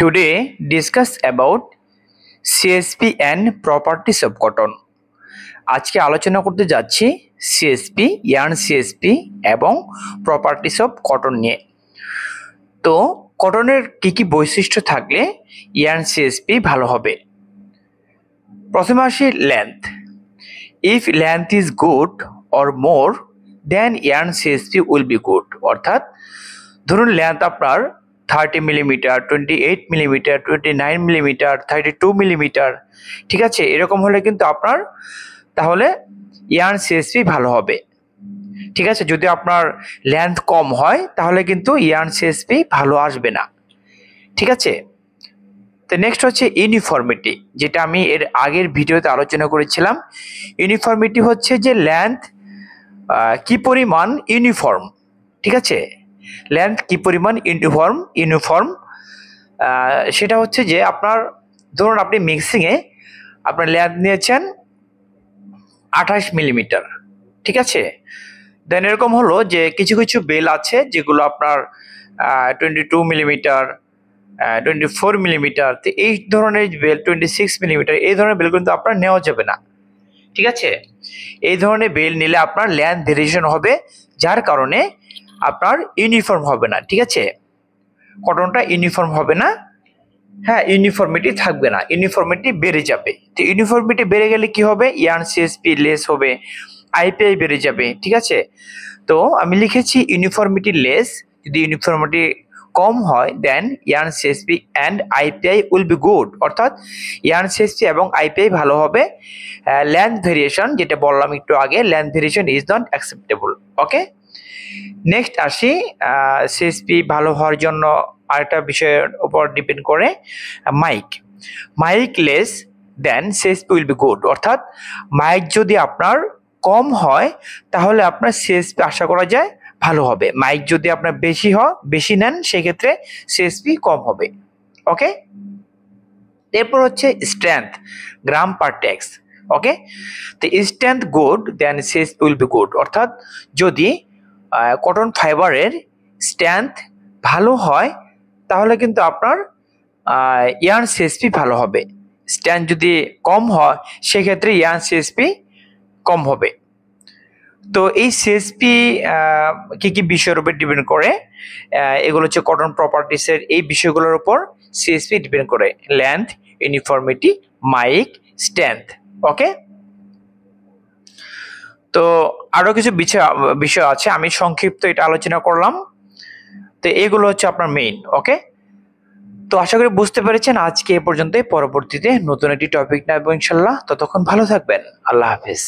Today discuss about CSP and properties of cotton. আজকে আলোচনা করতে যাচ্ছি সিএসপি, ইয়ার্ন সিএসপি এবং প্রপার্টিস অফ কটন নিয়ে। তো কটনের কি বৈশিষ্ট্য থাকলে ইয়ার্ন সিএসপি ভালো হবে। প্রথমে আসি length. If length is good or more then yarn CSP will be good. অর্থাৎ ধরুন লেন্থ আপনার 30 মিলিমিটার, 28 মিলিমিটার, 29 মিলিমিটার, 32 মিলিমিটার, ঠিক আছে, এরকম হলে কিন্তু আপনার তাহলে ইয়ার্ন সিএসপি ভালো হবে। ঠিক আছে, যদি আপনার লেন্থ কম হয় তাহলে কিন্তু ইয়ার্ন সিএসপি ভালো আসবে না। ঠিক আছে, তো নেক্সট হচ্ছে ইউনিফর্মিটি, যেটা আমি এর আগের ভিডিওতে আলোচনা করেছিলাম। ইউনিফর্মিটি হচ্ছে যে লেন্থ কি পরিমাণ ইউনিফর্ম, ঠিক আছে, লেন্থ কি পরিমাণ ইউনিফর্ম সেটা হচ্ছে যে আপনার ধরুন আপনি মিক্সিংয়ে আপনার লেন্থ নিয়েছেন 28 মিলিমিটার, ঠিক আছে, দেন এরকম হলো যে কিছু কিছু বেল আছে যেগুলো আপনার 22 মিলিমিটার, 24 মিলিমিটার, তো এই ধরনের বেল 26 মিলিমিটার, এই ধরনের বেল কিন্তু আপনার নেওয়া যাবে না। ঠিক আছে, এই ধরনের বেল নিলে আপনার লেন্থ ভেরিয়েশন হবে, যার কারণে আপনার ইউনিফর্ম হবে না। ঠিক আছে, কটনটা ইউনিফর্ম হবে না, হ্যাঁ, ইউনিফর্মিটি থাকবে না, ইউনিফর্মিটি বেড়ে যাবে। তো ইউনিফর্মিটি বেড়ে গেলে কি হবে, ইয়ার্ন সিএসপি লেস হবে, আইপিআই বেড়ে যাবে। ঠিক আছে, তো আমি লিখেছি ইউনিফর্মিটি লেস, যদি ইউনিফর্মিটি কম হয় then yarn CSP and IPI will be good. অর্থাৎ ইয়ার্ন সিএসপি এবং আইপিআই ভালো হবে। লেন্থ ভেরিয়েশন যেটা বললাম একটু আগে, length variation is not acceptable. Okay, next আসি সিএসপি ভালো হওয়ার জন্য আরেকটা বিষয়ের উপর ডিপেন্ড করে, mic less then CSP will be good. অর্থাৎ মাইক যদি আপনার কম হয় তাহলে আপনার সিএসপি আশা করা যায় ভালো হবে। মাইক যদি আপনার বেশি নেন সেক্ষেত্রে সিএসপি কম হবে। ওকে, এরপর হচ্ছে স্ট্রেংথ, গ্রাম পার টেক্স। ওকে, তো strength good then CSP will be good. অর্থাৎ যদি কটন ফাইবারের স্ট্রেংথ ভালো হয় তাহলে কিন্তু আপনার ইয়ার্ন সিএসপি ভালো হবে। স্ট্রেংথ যদি কম হয় সেক্ষেত্রে ইয়ার্ন সিএসপি কম হবে। তো এই সিএসপি কি বিষয়ের উপর ডিপেন্ড করে, এগুলো হচ্ছে কটন প্রপার্টিসের এই বিষয়গুলোর উপর সিএসপি ডিপেন্ড করে, লেন্থ, ইউনিফর্মিটি, মাইক, স্ট্রেংথ। ওকে, তো আরো কিছু বিষয় আছে, আমি সংক্ষিপ্ত এটা আলোচনা করলাম। তো এগুলো হচ্ছে আপনার মেইন। ওকে, তো আশা করি বুঝতে পেরেছেন। আজকে এ পর্যন্তই, পরবর্তীতে নতুন একটি টপিক নেব ইনশাল্লাহ। ততক্ষণ ভালো থাকবেন, আল্লাহ হাফেজ।